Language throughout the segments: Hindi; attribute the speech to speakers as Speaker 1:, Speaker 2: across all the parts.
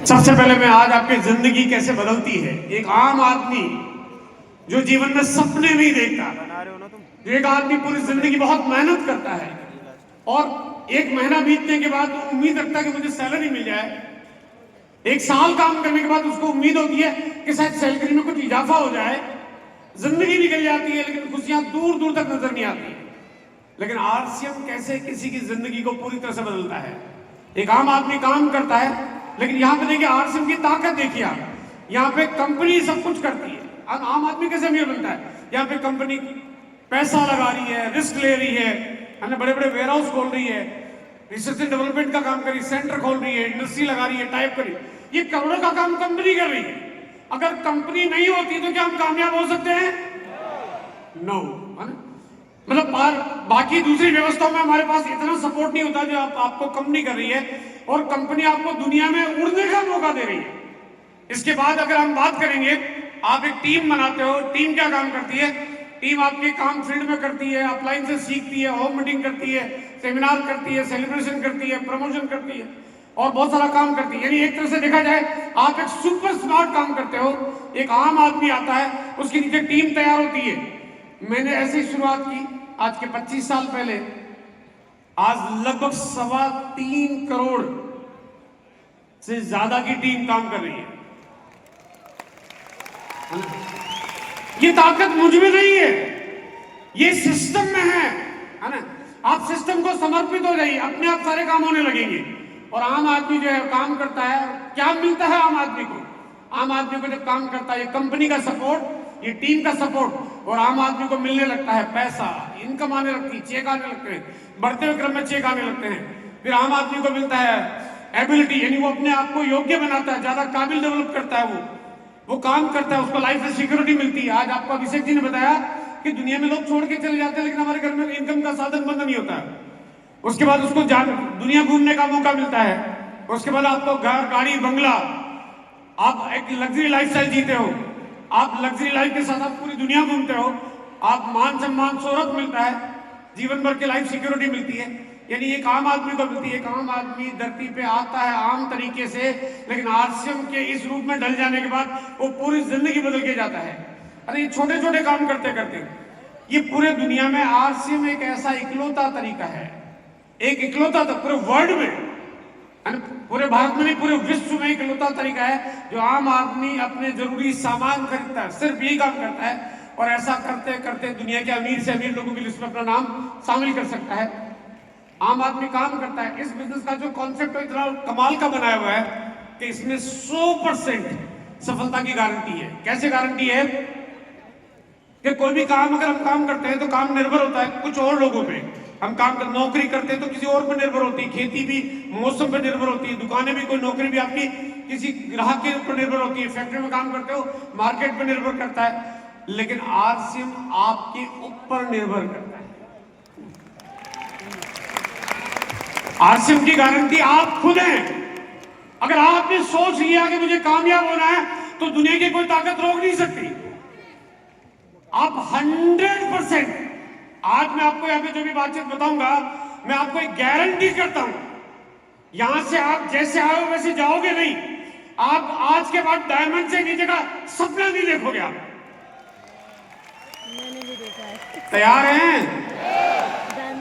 Speaker 1: सबसे पहले मैं आज आपकी जिंदगी कैसे बदलती है। एक आम आदमी जो जीवन में सपने नहीं देखता, जो एक आदमी पूरी जिंदगी बहुत मेहनत करता है और एक महीना बीतने के बाद उम्मीद रखता है कि मुझे सैलरी मिल जाए, एक साल काम करने के बाद उसको उम्मीद होती है कि शायद सैलरी में कुछ इजाफा हो जाए, जिंदगी निकल जाती है लेकिन खुशियां दूर दूर तक नजर नहीं आती। लेकिन आरसीएम कैसे किसी की जिंदगी को पूरी तरह से बदलता है। एक आम आदमी काम करता है, लेकिन यहाँ पे देखिए आरसीएम की ताकत देखिए आप, यहाँ पे कंपनी सब कुछ करती है। आम आदमी कैसे अमीर बनता है? यहाँ पे कंपनी पैसा लगा रही है, रिस्क ले रही है, बड़े बड़े वेयर हाउस खोल रही है, रिसर्च एंड डेवलपमेंट का काम कर रही है, सेंटर खोल रही है, इंडस्ट्री लगा रही है, टाइप कर रही है। ये करोड़ों का काम कंपनी कर रही है। अगर कंपनी नहीं होती तो क्या हम कामयाब हो सकते हैं? नो। मतलब बाकी दूसरी व्यवस्थाओं में हमारे पास इतना सपोर्ट नहीं होता जो आपको कंपनी कर रही है, और कंपनी आपको दुनिया में उड़ने का मौका दे रही है। इसके बाद अगर हम बात करेंगे, आप एक टीम बनाते हो, टीम क्या काम करती है? टीम आपके काम फील्ड में करती है, अपलाइन से सीखती है, होम मीटिंग करती है, सेमिनार करती है, सेलिब्रेशन करती है, प्रमोशन करती है और बहुत सारा काम करती है। यानी एक तरह से देखा जाए आप एक सुपर स्मार्ट काम करते हो। एक आम आदमी आता है, उसके नीचे टीम तैयार होती है। मैंने ऐसी शुरुआत की आज के 25 साल पहले। आज लगभग 3.25 करोड़ से ज्यादा की टीम काम कर रही है। ये ताकत मुझ में नहीं है, ये सिस्टम में है ना। आप सिस्टम को समर्पित हो जाइए, अपने आप सारे काम होने लगेंगे। और आम आदमी जो है काम करता है, क्या मिलता है आम आदमी को? आम आदमी को जब काम करता है, ये कंपनी का सपोर्ट, ये टीम का सपोर्ट, और आम आदमी को मिलने लगता है पैसा, इनकम आने लगती है, चेक आने लगते हैं, बढ़ते हुए क्रम में चेक आने लगते हैं। फिर आम आदमी को मिलता है एबिलिटी, यानी वो अपने आप को योग्य बनाता है, ज्यादा काबिल डेवलप करता है, वो काम करता है, उसको लाइफ में सिक्योरिटी मिलती है। आज आपको अभिषेक जी ने बताया कि दुनिया में लोग छोड़ के चले जाते हैं, लेकिन हमारे घर में इनकम का साधन बंद नहीं होता है। उसके बाद उसको दुनिया घूमने का मौका मिलता है। उसके बाद आपको घर, गाड़ी, बंगला, आप एक लग्जरी लाइफस्टाइल जीते हो, आप लग्जरी लाइफ के साथ आप पूरी दुनिया घूमते हो, आप मान सम्मान शोहरत मिलता है, जीवन भर की लाइफ सिक्योरिटी मिलती है। यानी एक आम आदमी को मिलती है। एक आम आदमी धरती पे आता है आम तरीके से, लेकिन आरसीएम के इस रूप में ढल जाने के बाद वो पूरी जिंदगी बदल के जाता है। अरे ये छोटे छोटे काम करते करते ये पूरे दुनिया में आरसीएम एक ऐसा इकलौता तरीका है, एक इकलौता पूरे वर्ल्ड में, पूरे भारत में नहीं पूरे विश्व में इकलौता तरीका है जो आम आदमी अपने जरूरी सामान खरीदता है, सिर्फ यही काम करता है। और ऐसा करते करते दुनिया के अमीर से अमीर लोगों की लिस्ट में अपना नाम शामिल कर सकता है। आम आदमी काम करता है। इस बिजनेस का जो कॉन्सेप्ट है इतना कमाल का बनाया हुआ है कि इसमें 100% सफलता की गारंटी है। कैसे गारंटी है? कि कोई भी काम अगर हम काम करते हैं तो काम निर्भर होता है कुछ और लोगों पे। हम नौकरी करते हैं तो किसी और पे निर्भर होती है, खेती भी मौसम पे निर्भर होती है, दुकानें भी, कोई नौकरी भी आपकी किसी ग्राहक के ऊपर निर्भर होती है, फैक्ट्री में काम करते हो मार्केट पे निर्भर करता है। लेकिन आरसीएम आपके ऊपर निर्भर करता है। आरसीएम की गारंटी आप खुद हैं। अगर आपने सोच लिया कि मुझे कामयाब होना है तो दुनिया की कोई ताकत रोक नहीं सकती। आप 100%, आज मैं आपको यहाँ पे जो भी बातचीत बताऊंगा, मैं आपको एक गारंटी करता हूं, यहां से आप जैसे आए हो वैसे जाओगे नहीं। आप आज के बाद डायमंड से नीचे का सपना नहीं देखोगे। आप
Speaker 2: मैंने भी देखा है।
Speaker 1: तैयार हैं?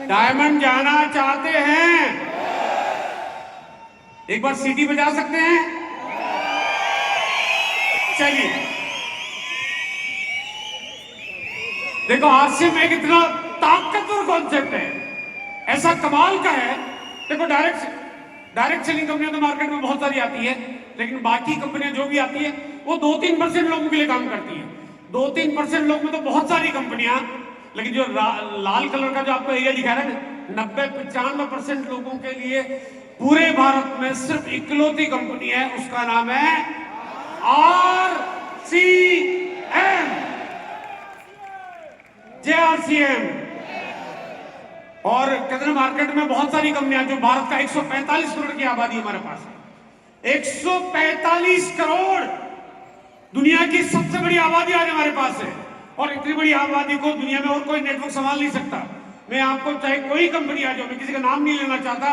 Speaker 1: डायमंड जाना चाहते हैं? एक बार सीटी बजा सकते हैं? चलिए देखो, आरसीएम एक इतना ताकतवर कॉन्सेप्ट है, ऐसा कमाल का है। देखो डायरेक्ट सेलिंग कंपनियां तो मार्केट में बहुत सारी आती है, लेकिन बाकी कंपनियां जो भी आती है वो 2-3% लोगों के लिए काम करती है। 2-3% लोग में तो बहुत सारी कंपनियां, लेकिन जो लाल कलर का जो आपको एरिया दिखा रहा है, 90-95% लोगों के लिए पूरे भारत में सिर्फ इकलौती कंपनी है, उसका नाम है आरसीएम, जेआरसीएम। और कहते मार्केट में बहुत सारी कंपनियां, जो भारत का 145 करोड़ की आबादी हमारे पास है, 145 करोड़ दुनिया की सबसे बड़ी आबादी आज हमारे पास है। और इतनी बड़ी आबादी को दुनिया में और कोई नेटवर्क संभाल नहीं सकता। मैं आपको चाहे कोई कंपनी आ जाओ, मैं किसी का नाम नहीं लेना चाहता,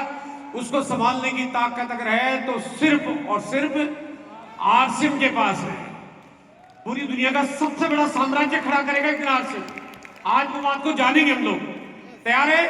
Speaker 1: उसको संभालने की ताकत अगर है तो सिर्फ और सिर्फ आसिम के पास है। पूरी दुनिया का सबसे बड़ा साम्राज्य खड़ा करेगा एक दिन आसिम। आज वो बात को जानेंगे हम लोग। तैयार है?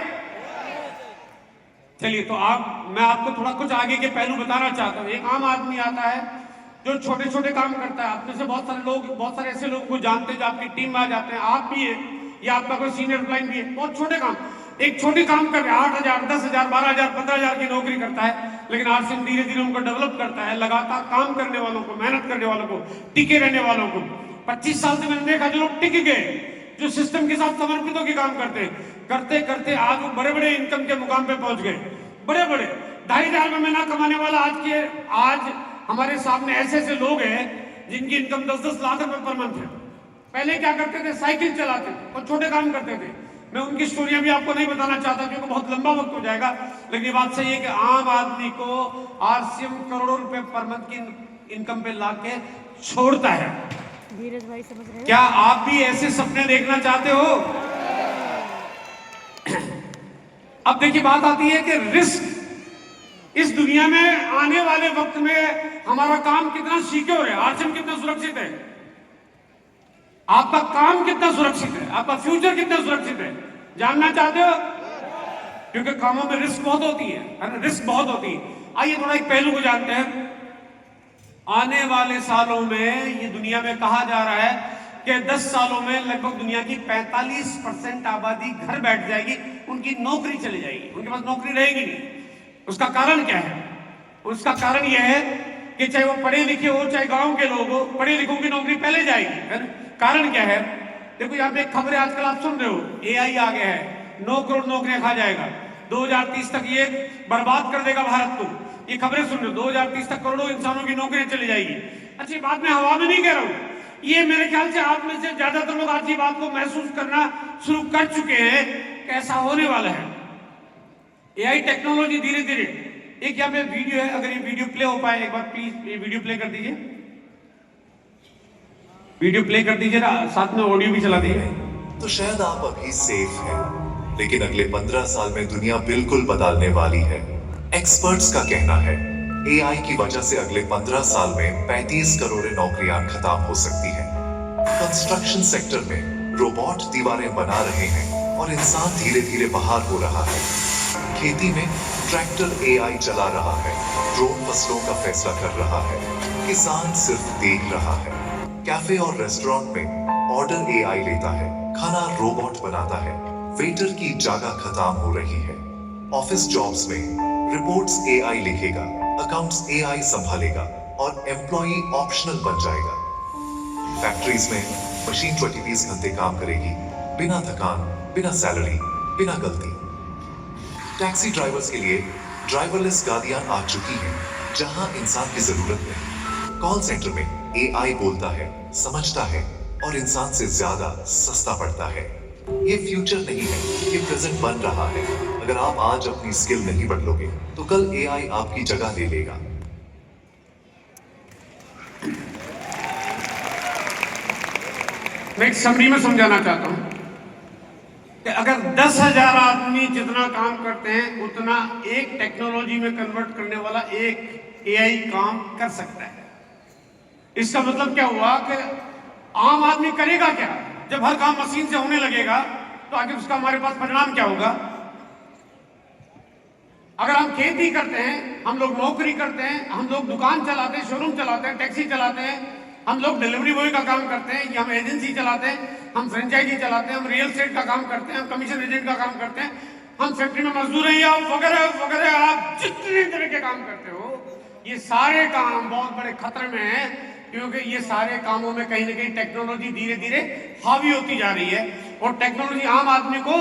Speaker 1: चलिए, तो मैं आपको थोड़ा कुछ आगे के पहलू बताना चाहता हूं। एक आम आदमी आता है जो छोटे छोटे काम करता है। आप में से बहुत सारे लोग, बहुत सारे ऐसे लोग को जानते हैं जो आपकी टीम में आ जाते हैं। आप भी है या आपका कोई सीनियर एम्प्लॉय भी है, बहुत छोटे काम, एक छोटी काम कर रहे हैं, 8,000, 10,000, 12,000, 15,000 की नौकरी करता है। लेकिन आसिम धीरे धीरे उनको डेवलप करता है। लगातार काम करने वालों को, मेहनत करने वालों को, टिके रहने वालों को। 25 साल से मैंने देखा जो लोग टिक गए, जो सिस्टम के साथ समर्पित होकर काम करते करते आज वो बड़े बड़े इनकम के मुकाम पे पहुंच गए। बड़े बड़े 2,500 में महीना कमाने वाला आज हमारे सामने ऐसे ऐसे लोग हैं जिनकी इनकम 10-10 लाख रुपए पर मंथ है। पहले क्या करते थे? साइकिल चलाते थे और छोटे काम करते थे। मैं उनकी स्टोरियां भी आपको नहीं बताना चाहता क्योंकि बहुत लंबा वक्त हो जाएगा। लेकिन ये बात सही है कि आम आदमी को आसिम करोड़ों रुपए पर मंथ की इनकम पे ला के छोड़ता है।
Speaker 2: धीरज भाई समझ रहे हैं?
Speaker 1: क्या आप भी ऐसे सपने देखना चाहते हो? अब देखिए, बात आती है कि रिस्क इस दुनिया में आने वाले वक्त में हमारा काम कितना सिक्योर है, आसिम कितना सुरक्षित है, आपका काम कितना सुरक्षित है, आपका फ्यूचर कितना सुरक्षित है, जानना चाहते हो? क्योंकि कामों में रिस्क बहुत होती है ना, रिस्क बहुत होती है। आइए थोड़ा एक पहलू को जानते हैं। आने वाले सालों में ये दुनिया में कहा जा रहा है कि 10 सालों में लगभग दुनिया की 45% आबादी घर बैठ जाएगी, उनकी नौकरी चली जाएगी, उनके पास नौकरी रहेगी नहीं। उसका कारण क्या है? उसका कारण यह है कि चाहे वो पढ़े लिखे हो, चाहे गांव के लोग हो, पढ़े लिखों की नौकरी पहले जाएगी, है ना? कारण क्या है? देखो यहाँ पे एक खबर है, आजकल आप सुन रहे हो, AI आ गया है, 9 करोड़ नौकरियां खा जाएगा 2030 तक, ये बर्बाद कर देगा भारत को। ये खबरें सुन रहे हो, 2030 तक करोड़ों इंसानों की नौकरियां चली जाएगी। अच्छी बात मैं हवा में नहीं कह रहा हूं, ये मेरे ख्याल से आप में से ज्यादातर लोग आज ये बात को महसूस करना शुरू कर चुके हैं कैसा होने वाला है। AI टेक्नोलॉजी धीरे धीरे, एक यहाँ पे वीडियो है, अगर ये वीडियो प्ले हो पाए एक बार प्लीज ये वीडियो प्ले कर दीजिए, वीडियो प्ले कर दीजिए, साथ में ऑडियो भी चला दीजिए।
Speaker 3: तो शायद आप अभी सेफ हैं, लेकिन अगले 15 साल में दुनिया बिल्कुल बदलने वाली है। एक्सपर्ट्स का कहना है AI की वजह से अगले 15 साल में 35 करोड़ नौकरियां खत्म हो सकती हैं। कंस्ट्रक्शन सेक्टर में रोबोट दीवारें बना रहे हैं और इंसान धीरे धीरे बाहर हो रहा है। खेती में ट्रैक्टर AI चला रहा है, ड्रोन फसलों का फैसला कर रहा है, किसान सिर्फ देख रहा है। कैफे और रेस्टोरेंट में ऑर्डर AI लेता है, खाना रोबोट बनाता है, वेटर की जगह खत्म हो रही है। ऑफिस जॉब्स में रिपोर्ट्स AI लिखेगा, अकाउंट्स AI संभालेगा और एम्प्लॉई ऑप्शनल बन जाएगा। फैक्ट्रीज में मशीन 24 घंटे काम करेगी, बिना थकान, बिना सैलरी, बिना गलती। टैक्सी ड्राइवर्स के लिए ड्राइवरलेस गाड़ियां आ चुकी हैं, जहां इंसान की जरूरत नहीं। कॉल सेंटर में AI बोलता है, समझता है और इंसान से ज्यादा सस्ता पड़ता है। ये फ्यूचर नहीं है, ये प्रेजेंट बन रहा है। अगर आप आज अपनी स्किल नहीं बदलोगे तो कल AI आपकी जगह ले लेगा।
Speaker 1: मैं एक समरी में समझाना चाहता हूं कि अगर 10,000 आदमी जितना काम करते हैं उतना एक टेक्नोलॉजी में कन्वर्ट करने वाला एक AI काम कर सकता है। इसका मतलब क्या हुआ कि आम आदमी करेगा क्या? जब हर काम मशीन से होने लगेगा तो आगे उसका हमारे पास परिणाम क्या होगा? अगर हम खेती करते हैं, हम लोग नौकरी करते हैं, हम लोग दुकान चलाते हैं, शोरूम चलाते हैं, टैक्सी चलाते हैं, हम लोग डिलीवरी बॉय का काम करते हैं, या हम एजेंसी चलाते हैं, हम फ्रेंचाइजी चलाते हैं, हम रियल एस्टेट का काम करते हैं, हम कमीशन एजेंट का काम करते हैं, हम फैक्ट्री में मजदूर हैं, या वगैरह वगैरह, आप जितने तरह के काम करते हो, ये सारे काम बहुत बड़े खतरे में हैं। क्योंकि ये सारे कामों में कहीं ना कहीं टेक्नोलॉजी धीरे धीरे हावी होती जा रही है और टेक्नोलॉजी आम आदमी को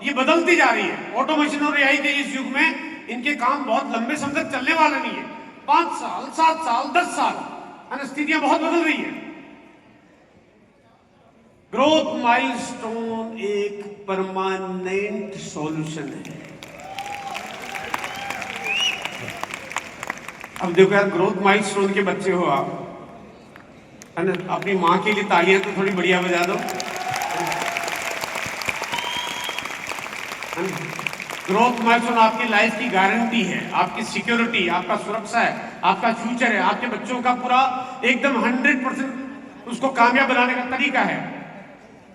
Speaker 1: ये बदलती जा रही है। ऑटोमेशन और AI के इस युग में इनके काम बहुत लंबे समय तक चलने वाला नहीं है। 5 साल, 7 साल, 10 साल, स्थितियां बहुत बदल रही है। ग्रोथ माइलस्टोन एक परमानेंट सॉल्यूशन है। अब देखो यार, ग्रोथ माइलस्टोन के बच्चे हो आप, है ना? अपनी माँ के लिए तालियां तो थोड़ी बढ़िया बजा दो। ग्रोथ माइलस्टोन आपकी लाइफ की गारंटी है, आपकी सिक्योरिटी, आपका सुरक्षा है, आपका फ्यूचर है, आपके बच्चों का पूरा एकदम 100% उसको कामयाब बनाने का तरीका है।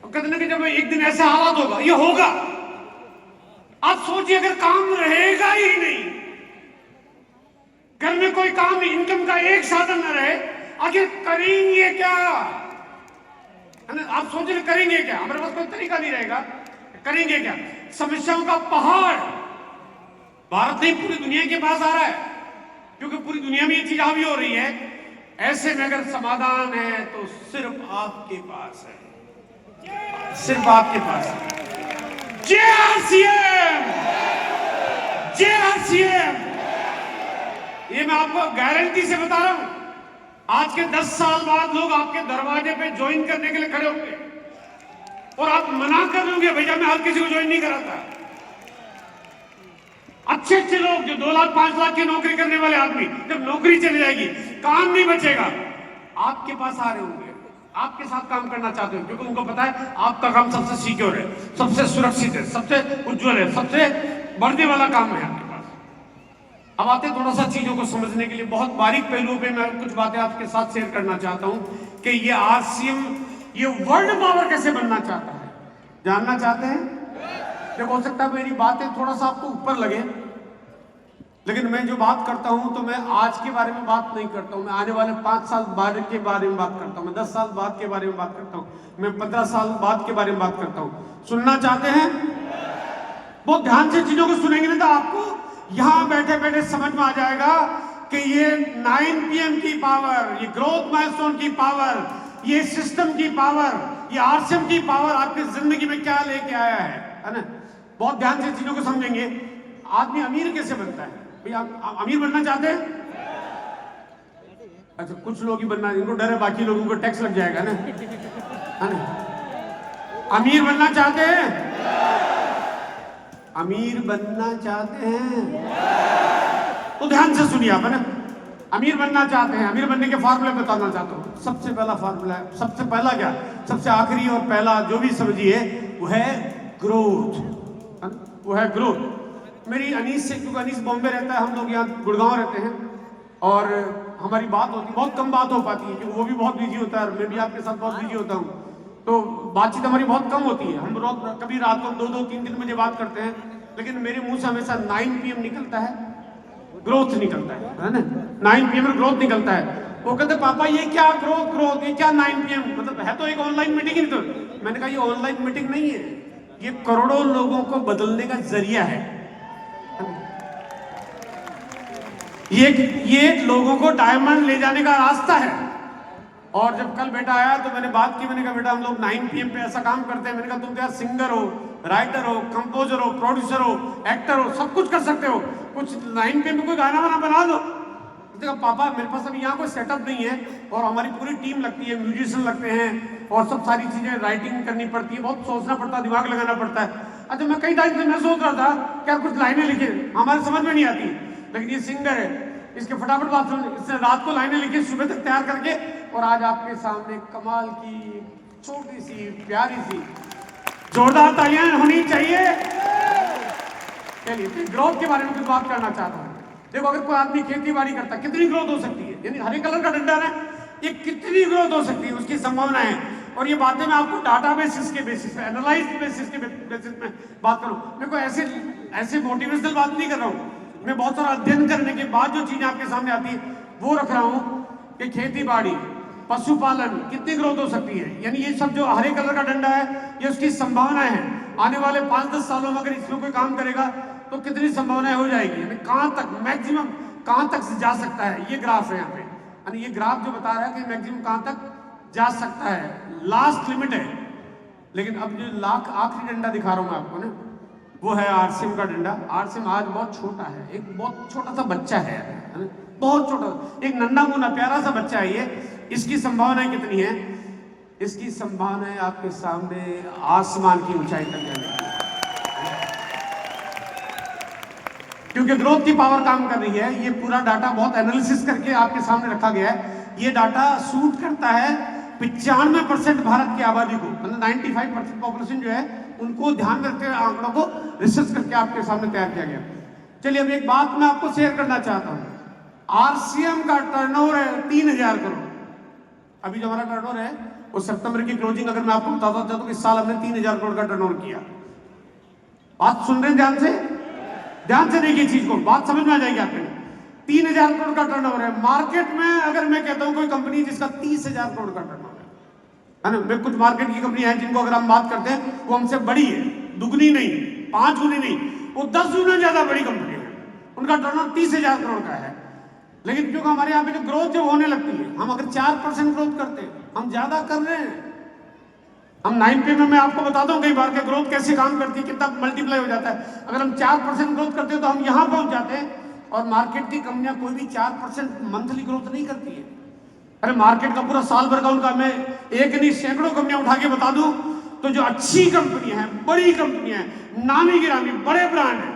Speaker 1: तो कहते ना कि जब एक दिन ऐसा हालात होगा, ये होगा। आप सोचिए अगर काम रहेगा ही नहीं, घर में कोई काम नहीं, इनकम का एक साधन न रहे, आखिर करेंगे क्या? आप सोच रहे करेंगे क्या? हमारे पास कोई तरीका नहीं रहेगा, करेंगे क्या? समस्याओं का पहाड़ भारत नहीं पूरी दुनिया के पास आ रहा है, क्योंकि पूरी दुनिया में ये चीज हावी हो रही है। ऐसे में अगर समाधान है तो सिर्फ आपके पास है, सिर्फ आपके पास है। जय आरसीएम, जय आरसीएम। ये मैं आपको गारंटी से बता रहा हूं, आज के 10 साल बाद लोग आपके दरवाजे पे ज्वाइन करने के लिए खड़े होंगे और आप मना कर दोगे, भैया मैं हर किसी को ज्वाइन नहीं कराता। अच्छे अच्छे लोग जो 2 लाख 5 लाख की नौकरी करने वाले आदमी, जब नौकरी चली जाएगी, काम नहीं बचेगा, आपके पास आ रहे होंगे, आपके साथ काम करना चाहते हो, क्योंकि उनको पता है आपका काम सबसे सिक्योर है, सबसे सुरक्षित है, सबसे उज्जवल है, सबसे बढ़ने वाला काम है आपके पास। अब आते थोड़ा सा चीजों को समझने के लिए, बहुत बारीक पहलुओं पे मैं कुछ बातें आपके साथ शेयर करना चाहता हूं कि ये आरसीएम ये वर्ल्ड पावर कैसे बनना चाहता है, जानना चाहते हैं? देखो, हो सकता है मेरी बातें थोड़ा सा आपको ऊपर लगे, लेकिन मैं जो बात करता हूं तो मैं आज के बारे में बात नहीं करता हूं, मैं आने वाले 5 साल बाद के बारे में बात करता हूं, मैं 10 साल बाद के बारे में बात करता हूं, मैं 15 साल बाद के बारे में बात करता हूं। सुनना चाहते हैं? बहुत ध्यान से चीजों को सुनेंगे ना तो आपको यहां बैठे बैठे समझ में आ जाएगा कि ये 9 PM की पावर, ये ग्रोथ माइलस्टोन की पावर, ये सिस्टम की पावर, ये आरसीएम की पावर आपकी जिंदगी में क्या लेके आया है ना? बहुत ध्यान से चीजों को समझेंगे। आदमी अमीर कैसे बनता है? भैया आप अमीर बनना चाहते हैं? अच्छा, कुछ लोग ही बनना, इनको डर है बाकी लोगों को टैक्स लग जाएगा ना, है ना? अमीर बनना चाहते हैं? अमीर बनना चाहते हैं तो ध्यान से सुनिए आप, है ना? अमीर बनना चाहते हैं, अमीर बनने के फार्मूले बताना चाहता हूं। सबसे पहला फार्मूला है, सबसे पहला क्या, सबसे आखिरी और पहला जो भी समझिए वो है ग्रोथ, वो है ग्रोथ। मेरी अनीस से, क्योंकि अनीस बॉम्बे रहता है, हम लोग यहाँ गुड़गांव रहते हैं और हमारी बात होती है, बहुत कम बात हो पाती है क्योंकि वो भी बहुत बिजी होता है और मैं भी आपके साथ बहुत बिजी होता हूँ, तो बातचीत हमारी बहुत कम होती है। हम रोज कभी रात को 2-2, 3-3 बजे बात करते हैं, लेकिन मेरे मुंह से हमेशा 9 PM निकलता है, ग्रोथ निकलता है ना? 9 PM में ग्रोथ निकलता है। वो कहते पापा ये क्या ग्रोथ, ये क्या 9 PM, मतलब है तो एक ऑनलाइन मीटिंग ही। तो मैंने कहा ये ऑनलाइन मीटिंग नहीं है, ये करोड़ों लोगों को बदलने का जरिया है। ये लोगों को डायमंड ले जाने का रास्ता है। और जब कल बेटा आया तो मैंने बात की, मैंने कहा बेटा हम लोग 9 PM पे ऐसा काम करते हैं। मैंने कहा तुम क्या सिंगर हो, राइटर हो, कंपोजर हो, प्रोड्यूसर हो, एक्टर हो, सब कुछ कर सकते हो, कुछ 9 PM पे कोई गाना वाना बना दो। देखा पापा मेरे पास अभी यहाँ कोई सेटअप नहीं है और हमारी पूरी टीम लगती है, म्यूजिशियन लगते हैं और सब सारी चीजें राइटिंग करनी पड़ती है, बहुत सोचना पड़ता है, दिमाग लगाना पड़ता है। अच्छा मैं कई टाइम से मैं सोच रहा था क्या कुछ लाइनें लिखे, हमारे समझ में नहीं आती, लेकिन ये सिंगर है, इसके फटाफट बात सुन, इसने रात को लाइनें लिखी सुबह तक तैयार करके और आज आपके सामने कमाल की छोटी सी प्यारी सी जोरदार तालियां होनी चाहिए। चलिए ग्रोथ के बारे में कुछ बात करना चाहता हूँ। देखो अगर कोई आदमी खेती बाड़ी करता, कितनी ग्रोथ हो सकती है, यानी हरे कलर का डंडा है, ये कितनी ग्रोथ हो सकती है, उसकी संभावना है। और ये बातें मैं आपको डाटा बेसिस के बेसिस पे, एनालाइज बेसिस के बेसिस पे बात करूं। मैं कोई ऐसे मोटिवेशनल बात नहीं कर रहा हूं, मैं बहुत सारा अध्ययन करने के बाद जो चीजें आपके सामने आती है वो रख रहा हूं कि खेती बाड़ी, पशुपालन कितनी ग्रोथ हो सकती है। यानी ये सब जो हरे कलर का डंडा है, ये उसकी संभावनाएं हैं। आने वाले 5-10 सालों में अगर इसमें कोई काम करेगा तो कितनी संभावनाएं हो जाएगी, यानी कहां तक मैक्सिमम कहां तक जा सकता है। ये ग्राफ है यहाँ पे, यानी ये ग्राफ जो बता रहा है कि मैक्सिमम कहां तक जा सकता है, लास्ट लिमिट है। लेकिन अब जो आखिरी डंडा दिखा रहा हूं मैं आपको ना, वो है आरसीएम का डंडा। आरसीएम आज बहुत छोटा है, एक बहुत छोटा सा बच्चा है, बहुत छोटा, एक नन्हा मुन्ना प्यारा सा बच्चा है ये। इसकी संभावनाएं कितनी है? इसकी संभावनाएं आपके सामने आसमान की ऊंचाई तक जाने की, क्योंकि ग्रोथ की पावर काम कर रही है। ये पूरा डाटा बहुत एनालिसिस करके आपके सामने रखा गया है। ये डाटा सूट करता है 95% भारत की आबादी को, मतलब 95% पॉपुलेशन जो है उनको ध्यान में रखते हुए आंकड़ों को रिसर्च करके आपके सामने तैयार किया गया। चलिए अब एक बात मैं आपको शेयर करना चाहता हूं। आरसीएम का टर्नओवर है 3000 करोड़। अभी जो हमारा टर्नओवर है वो सितंबर की क्लोजिंग अगर मैं आपको बताता चाहता हूं कि इस साल हमने 3000 करोड़ का टर्नओवर किया। बात सुन रहे हैं ध्यान से देखिए चीज को, बात समझ में आ जाएगी आपको। 3000 करोड़ का टर्नओवर है। मार्केट में अगर मैं कहता हूं कोई कंपनी जिसका 30,000 करोड़ का टर्नओवर है ना, मैं कुछ मार्केट की कंपनी है जिनको अगर हम बात करते हैं वो हमसे बड़ी है, दुगनी नहीं, 5 गुनी नहीं, वो 10 गुना ज्यादा बड़ी कंपनी है, उनका टर्नओवर 30,000 करोड़ का है। लेकिन क्योंकि हमारे यहाँ पे जो ग्रोथ जब होने लगती है, हम अगर 4% ग्रोथ करते हैं, हम ज्यादा कर रहे हैं। हम 9P में मैं आपको बताता हूँ कई बार कि ग्रोथ कैसे काम करती है, कितना मल्टीप्लाई हो जाता है। अगर हम 4% ग्रोथ करते हैं तो हम यहाँ पहुंच जाते हैं। और मार्केट की कंपनियां कोई भी 4% मंथली ग्रोथ नहीं करती है। अरे मार्केट का पूरा साल भर का उनका मैं एक नहीं सैकड़ों कंपनियां उठा के बता दूं तो जो अच्छी कंपनियां हैं, बड़ी कंपनियां हैं, नामी गिरामी बड़े ब्रांड हैं,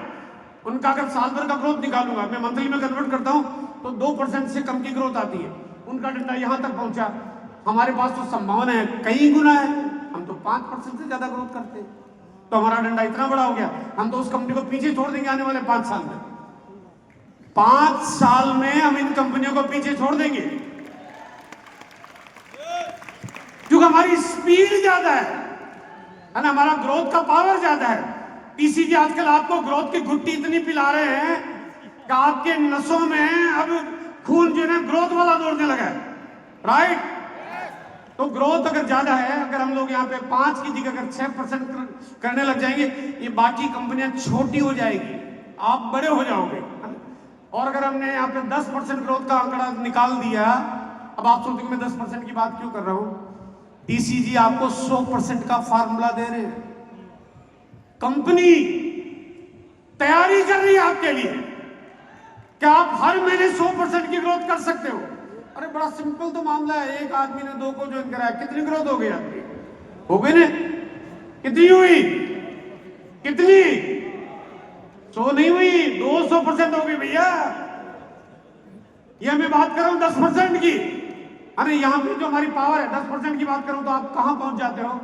Speaker 1: उनका अगर साल भर का ग्रोथ निकालूंगा, मैं मंथली में कन्वर्ट करता हूं तो 2% से कम की ग्रोथ आती है। उनका डंडा यहां तक पहुंचा। हमारे पास तो संभावना है कई गुना है, हम तो 5% से ज्यादा ग्रोथ करते हैं, तो हमारा डंडा इतना बड़ा हो गया, हम तो उस कंपनी को पीछे छोड़ देंगे आने वाले 5 साल में। 5 साल में हम इन कंपनियों को पीछे छोड़ देंगे क्योंकि हमारी स्पीड ज्यादा है ना, हमारा ग्रोथ का पावर ज्यादा है। टीसीजी आजकल आपको ग्रोथ की घुट्टी इतनी पिला रहे हैं कि आपके नसों में अब खून जो है ग्रोथ वाला दौड़ने लगा है, राइट? तो ग्रोथ अगर ज्यादा है, अगर हम लोग यहाँ पे 5 की जगह अगर 6% करने लग जाएंगे, ये बाकी कंपनियां छोटी हो जाएगी, आप बड़े हो जाओगे। और अगर हमने यहाँ पे 10% ग्रोथ का आंकड़ा निकाल दिया, अब आप सोचते हैं मैं 10% की बात क्यों कर रहा हूं? टीसीजी आपको 100% का फार्मूला दे रहे हैं। कंपनी तैयारी कर रही है आपके लिए क्या आप हर महीने 100% की ग्रोथ कर सकते हो। अरे बड़ा सिंपल तो मामला है, एक आदमी ने 2 को ज्वाइन कराया, कितनी ग्रोथ हो गई आपकी? हो गई ना? कितनी हुई? कितनी? 100 नहीं हुई, 200% हो गई भैया। ये मैं बात कर रहा हूं 10% की। अरे यहां पे जो हमारी पावर है 10% की बात करूं तो आप कहां पहुंच जाते हो?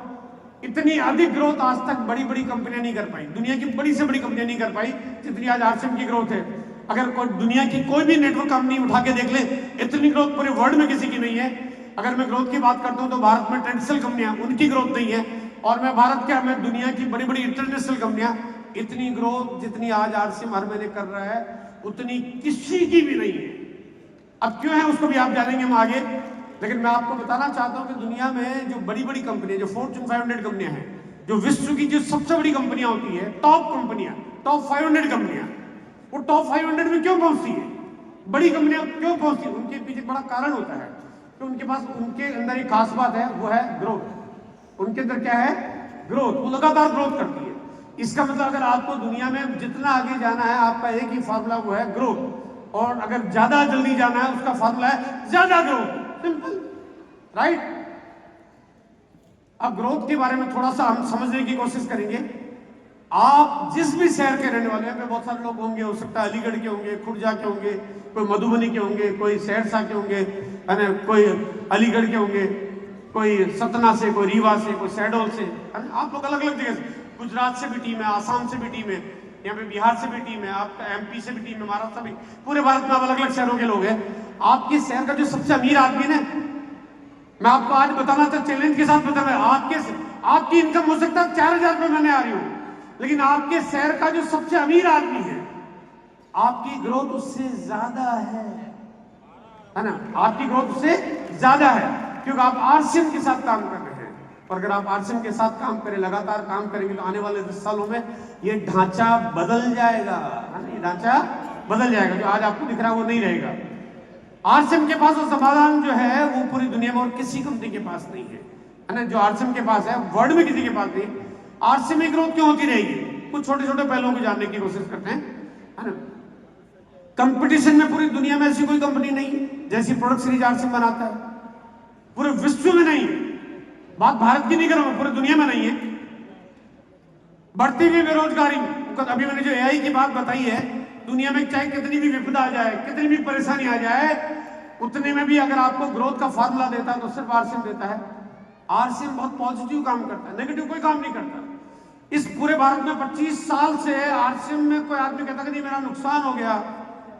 Speaker 1: इतनी अधिक ग्रोथ आज तक बड़ी बड़ी कंपनियां नहीं कर पाई, दुनिया की बड़ी से बड़ी कंपनियां नहीं कर पाई जितनी आज आरसीएम की ग्रोथ है। अगर कोई दुनिया की कोई भी नेटवर्क कंपनी उठा के देख ले, इतनी ग्रोथ पूरे वर्ल्ड में किसी की नहीं है। अगर मैं ग्रोथ की बात करता हूं तो भारत में ट्रेडिशनल कंपनियां, उनकी ग्रोथ नहीं है। और मैं भारत क्या, मैं दुनिया की बड़ी बड़ी इंटरनेशनल कंपनियां, इतनी ग्रोथ जितनी आज आरसीएम हर महीने कर रहा है उतनी किसी की भी नहीं है। अब क्यों है उसको भी आप जानेंगे हम आगे, लेकिन मैं आपको बताना चाहता हूं कि दुनिया में जो बड़ी बड़ी कंपनियां, जो फॉर्च्यून 500 कंपनियां हैं, जो विश्व की जो सबसे बड़ी कंपनियां होती है, टॉप कंपनियां, टॉप 500 कंपनियां, वो टॉप 500 में क्यों पहुंचती है? बड़ी कंपनियां क्यों पहुंचती है? उनके पीछे बड़ा कारण होता है कि उनके पास, उनके अंदर एक खास बात है, वो है ग्रोथ। उनके अंदर क्या है? ग्रोथ। वो लगातार ग्रोथ करती है। इसका मतलब अगर आपको दुनिया में जितना आगे जाना है, आपका एक ही फॉर्मूला, वो है ग्रोथ। और अगर ज्यादा जल्दी जाना है, उसका फॉर्मूला है ज्यादा ग्रोथ। Simple, right? अब ग्रोथ के बारे में थोड़ा सा हम समझने की कोशिश करेंगे। आप जिस भी शहर के रहने वाले हैं, बहुत सारे लोग होंगे, हो सकता है अलीगढ़ के होंगे, खुर्जा के होंगे, कोई मधुबनी के होंगे, कोई सहरसा के होंगे, कोई अलीगढ़ के होंगे, कोई सतना से, कोई रीवा से, कोई शहडोल से, आप लोग अलग अलग जगह से, गुजरात से भी टीम है, आसाम से भी टीम है, यहाँ पे बिहार से भी टीम है, आपका एमपी से भी टीम है, महाराष्ट्र भी, पूरे भारत में अलग अलग शहरों के लोग हैं। आपके शहर का जो सबसे अमीर आदमी है, मैं आपको आज बताना था, चैलेंज के साथ बताना, आपकी इनकम हो सकता है 4,000 रुपए महीने आ रही हो, लेकिन आपके शहर का जो सबसे अमीर आदमी है, आपकी ग्रोथ उससे ज्यादा है ना? आपकी ग्रोथ उससे ज्यादा है क्योंकि आप आरसीएम के साथ काम कर रहे हैं। और अगर आप आरसीएम के साथ काम करें, लगातार काम करेंगे, तो आने वाले 10 सालों में ये ढांचा बदल जाएगा, ये ढांचा बदल जाएगा। जो आज आपको दिख रहा है वो नहीं रहेगा। आरसीएम के पास वो समाधान जो है वो पूरी दुनिया में और किसी कंपनी के पास नहीं है ना? जो आरसीएम के पास है, वर्ल्ड में किसी के पास नहीं। आरसीएम में ग्रोथ क्यों होती रहेगी? कुछ छोटे छोटे पहलुओं को जानने की कोशिश करते हैं, है ना? कंपटीशन में पूरी दुनिया में ऐसी कोई कंपनी नहीं जैसी प्रोडक्ट सीरीज आरसीएम बनाता है, पूरे विश्व में नहीं। बात भारत की नहीं कर रहा हूं, पूरी दुनिया में नहीं है। बढ़ती हुई बेरोजगारी, अभी मैंने जो एआई की बात बताई है, दुनिया में चाहे कितनी भी विपदा आ जाए, कितनी भी परेशानी आ जाए, उतने में भी अगर आपको ग्रोथ का फार्मूला देता है तो सिर्फ आरसीएम देता है। आरसीएम बहुत पॉजिटिव काम करता है, नेगेटिव कोई काम नहीं करता। इस पूरे भारत में 25 साल से आरसीएम में कोई आदमी कहता कि नहीं मेरा नुकसान हो गया,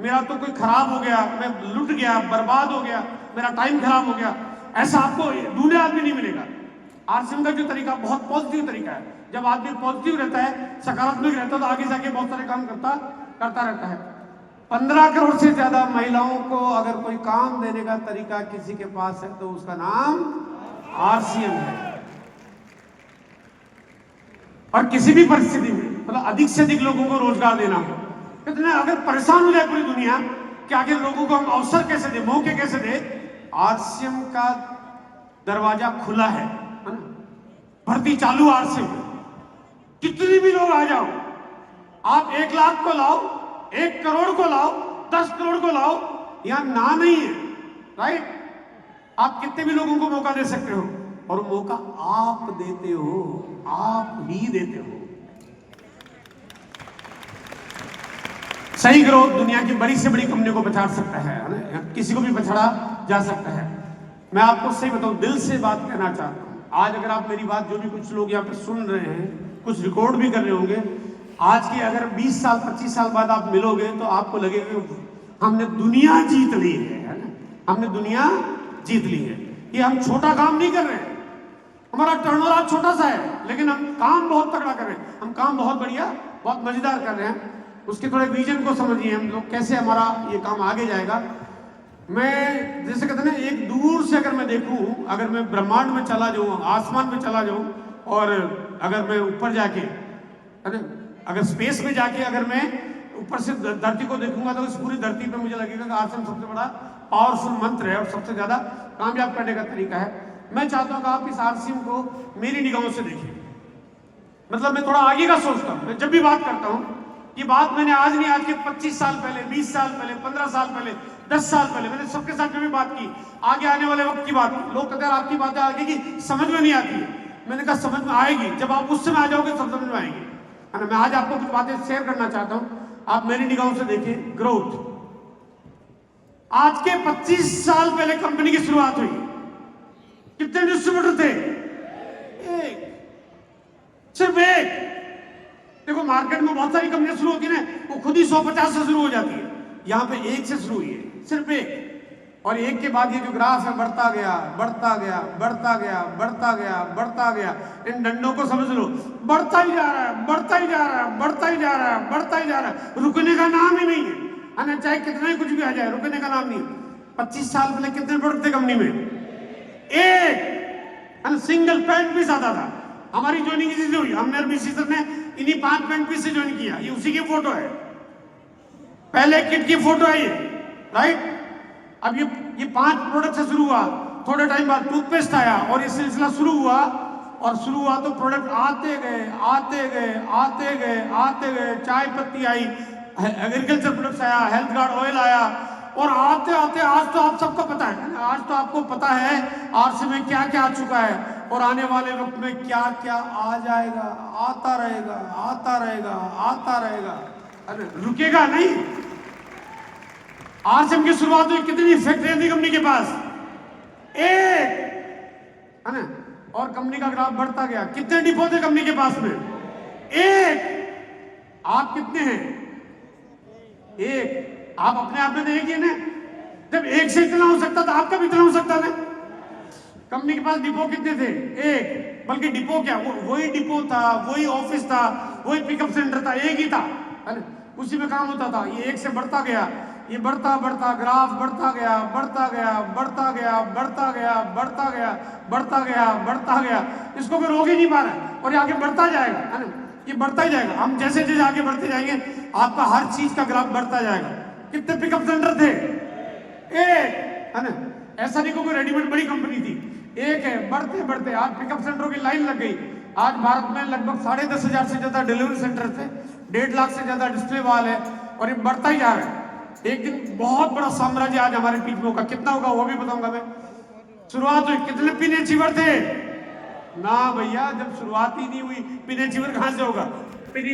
Speaker 1: मेरा तो कोई खराब हो गया, मैं लुट गया, बर्बाद हो गया, मेरा टाइम खराब हो गया, ऐसा आपको ढूंढे आदमी नहीं मिलेगा। आरसीएम का जो तरीका बहुत पॉजिटिव तरीका है। जब आदमी पॉजिटिव रहता है, सकारात्मक रहता है, तो आगे जाके बहुत सारे काम करता रहता है। 15 करोड़ से ज्यादा महिलाओं को अगर कोई काम देने का तरीका किसी के पास है तो उसका नाम आरसीएम है। और किसी भी परिस्थिति में मतलब अधिक से अधिक लोगों को रोजगार देना हो, कितने अगर परेशान हो जाए पूरी दुनिया कि आगे लोगों को हम अवसर कैसे दे, मौके कैसे दे, आरसीएम का दरवाजा खुला है ना? भर्ती चालू आरसीएम, कितने भी लोग आ जाओ, आप 1 लाख को लाओ, 1 करोड़ को लाओ, 10 करोड़ को लाओ, यहां ना नहीं है, राइट? आप कितने भी लोगों को मौका दे सकते हो और मौका आप देते हो, आप ही देते हो। सही ग्रोथ दुनिया की बड़ी से बड़ी कंपनियों को पछाड़ सकता है ना? किसी को भी पछाड़ा जा सकता है। मैं आपको सही बताऊं, दिल से बात कहना चाहता हूं। आज अगर आप मेरी बात, जो भी कुछ लोग यहाँ पे सुन रहे हैं, कुछ रिकॉर्ड भी कर रहे होंगे, आज की अगर 20 साल 25 साल बाद आप मिलोगे तो आपको लगेगा हमने दुनिया जीत ली है ना? हमने दुनिया जीत ली है। ये हम छोटा काम नहीं कर रहे हैं, हमारा टर्नओवर आज छोटा सा है, लेकिन हम काम बहुत तगड़ा कर रहे हैं, हम काम बहुत बढ़िया, बहुत मजेदार कर रहे हैं। उसके थोड़े विजन को समझिए, हम लोग कैसे हमारा ये काम आगे जाएगा। मैं जैसे कहते हैं ना, एक दूर से अगर मैं देखूं, अगर मैं ब्रह्मांड में चला जाऊं, आसमान में चला जाऊं, और अगर मैं ऊपर जाके अगर स्पेस में जाके अगर मैं ऊपर से धरती को देखूंगा तो इस पूरी धरती पे मुझे लगेगा कि आरसीएम सबसे बड़ा पावरफुल मंत्र है और सबसे ज्यादा कामयाब करने का तरीका है। मैं चाहता हूं कि आप इस आरसीएम को मेरी निगाहों से देखिए। मतलब मैं थोड़ा आगे का सोचता हूं। मैं जब भी बात करता हूं, ये बात मैंने आज नहीं, आज के 25 साल पहले, 20 साल पहले, 15 साल पहले, 10 साल पहले मैंने सबके साथ में भी बात की, आगे आने वाले वक्त की बात की। लोग कहते हैं आपकी बातें आगे की समझ में नहीं आती है। मैंने कहा समझ में आएगी, जब आप उस समय आ जाओगे सब समझ में आएगी, है ना? मैं आज आपको कुछ बातें शेयर करना चाहता हूं, आप मेरी निगाहों से देखिए। ग्रोथ, आज के 25 साल पहले कंपनी की शुरुआत हुई, कितने डिस्ट्रीब्यूटर थे? एक, सिर्फ एक। देखो मार्केट में बहुत सारी कंपनियां शुरू होती है ना, वो खुद ही 150 से शुरू हो जाती है, यहां पे एक से शुरू हुई है, सिर्फ एक। और एक के बाद ये जो ग्राफ है बढ़ता गया, बढ़ता गया, बढ़ता गया, बढ़ता गया, बढ़ता गया। इन डंडों को समझ लो, बढ़ता ही जा रहा है, बढ़ता ही जा रहा है, बढ़ता ही जा रहा है, बढ़ता ही जा रहा है, रुकने का नाम ही नहीं है ना? चाहे कितना ही कुछ भी आ जाए, रुकने का नाम नहीं है। 25 साल पहले कितने प्रोडक्ट थे कंपनी में? एक। सिंगल पैंट पीस आता था। हमारी ज्वाइनिंग इसी से हुई, हमने RBC सर ने इन्हीं 5 पैंट पीस से ज्वाइन किया। ये उसी की फोटो है, पहले किट की फोटो है ये, राइट? अब ये 5 प्रोडक्ट से शुरू हुआ, थोड़े टाइम बाद टूथपेस्ट आया और ये सिलसिला शुरू हुआ। और शुरू हुआ तो प्रोडक्ट आते गए, आते गए, आते गए, आते गए। चाय पत्ती आई, एग्रीकल्चर प्रोडक्ट्स आया, हेल्थ गार्ड ऑयल आया, और आते आते आज तो आप सबको पता है, आज तो आपको पता है आरसीएम में क्या क्या आ चुका है और आने वाले वक्त में क्या क्या आ जाएगा। आता रहेगा, आता रहेगा, आता रहेगा, अरे रुकेगा नहीं। आरसीएम की शुरुआत हुई, कितनी फैक्ट्रियां थी कंपनी के पास? एक, है ना? और कंपनी का ग्राफ बढ़ता गया। कितने डिपो थे कंपनी के पास में? एक। आप कितने हैं? एक। आप अपने आप में देखिए ना, जब एक से इतना हो सकता था, आपका भी इतना हो सकता था। कंपनी के पास डिपो कितने थे? एक। बल्कि डिपो क्या, वही डिपो था, वही ऑफिस था, वही पिकअप सेंटर था, एक ही था, है ना? उसी में काम होता था। ये एक से बढ़ता गया, ये बढ़ता बढ़ता ग्राफ बढ़ता गया, बढ़ता गया, बढ़ता गया, बढ़ता गया, बढ़ता गया, बढ़ता गया, बढ़ता गया। इसको कोई रोक ही नहीं पा रहा और ये आगे बढ़ता जाएगा, है ना? ये बढ़ता ही जाएगा। हम जैसे जैसे आगे बढ़ते जाएंगे आपका हर चीज का ग्राफ बढ़ता जाएगा। कितने पिकअप सेंटर थे? एक, है ना? ऐसा नहीं कोई रेडीमेड बड़ी कंपनी थी, एक है। बढ़ते बढ़ते आज पिकअप सेंटरों की लाइन लग गई। आज भारत में लगभग 10,500 से ज्यादा डिलीवरी सेंटर थे, 1.5 लाख से ज्यादा डिस्प्ले वॉल है, और ये बढ़ता ही जा रहा है। एक दिन बहुत बड़ा साम्राज्य आज हमारे बीच में होगा। कितना होगा वो भी बताऊंगा मैं। शुरुआत हुई, कितने पिन अचीवर थे? ना भैया, जब शुरुआत ही नहीं हुई, पिन अचीवर कहां से होगा? पिन